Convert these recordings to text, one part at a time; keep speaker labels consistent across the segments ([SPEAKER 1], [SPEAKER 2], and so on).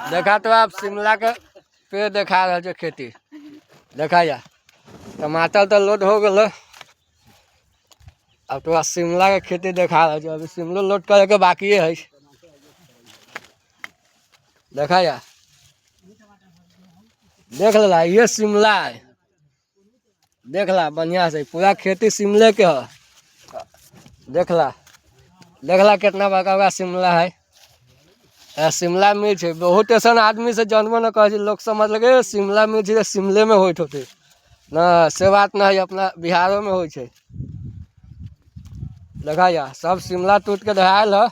[SPEAKER 1] देखा तो आप शिमला के पेड़ देखा रहे खेती देखा जा टमाटर तो लोड हो गल। अब तो शिमला के खेती देखा रहे अभी शिमलो लोड करे के बाकी है। देखा जा देख ला ये शिमला है। देख ला बढ़िया से पूरा खेती शिमले के है। देख ला कितना बड़का बड़ा शिमला है। शिमला मिर्च है बहुत ऐसा आदमी से जानबो न कहे लोग समझ लगे शिमला मिर्च शिमले में होते होते न से बात ना है अपना बिहारों में हो। देखा जा सब शिमला टूट के दहाल है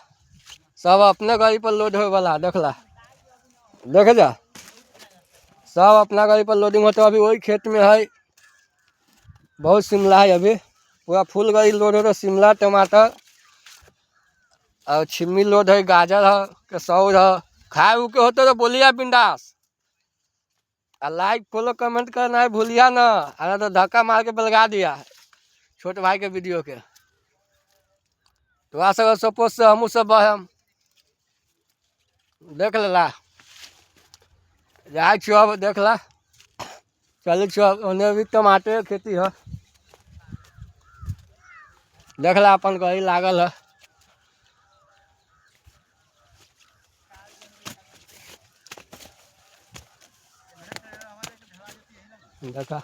[SPEAKER 1] सब अपने गाड़ी पर लोड हो वाला। देखला देख जा सब अपना गाड़ी पर लोडिंग होता अभी वही खेत में है। बहुत शिमला है अभी पूरा फुल गाड़ी लोड हो रहा शिमला टमाटर और छिम्मी लोड है गाजर है कसौर है। खाए उ के होते तो बोलिया बिंदास लाइक फॉलो कमेंट करना है भूलिया ना। अरे तो धक्का मार के बलगा दिया छोटे भाई के वीडियो के तो सब सपोज से हमू सब बहम देख ला जाए छो अब देख ला चल छो उन्हें भी टमाटर खेती है। देख ला अपन गाड़ी लागल है। देखा